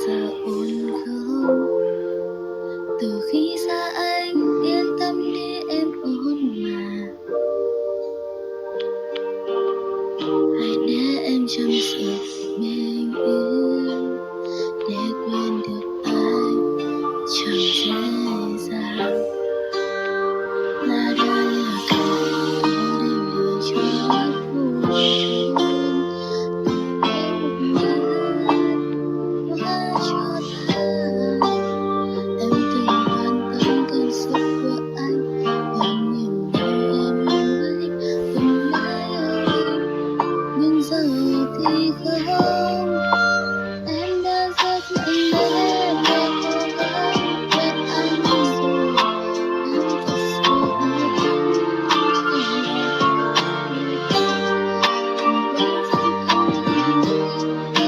giờ ổn không? Từ khi xa anh yên tâm đi em ổn mà. Hãy để em chăm sóc bình yên, để quên được anh chẳng dễ dàng. Là đã là câu đêm đời cho vui trốn. Từng em một người hóa cho ta. Em từng quan tâm cảm xúc của anh, bao niềm vui em mang lấy từng mãi ở anh. Nhưng giờ thì không, em đã rất mạnh mẽ để cố gắng quên anh rồi. Em thật sự ở bên trong đời. Hãy để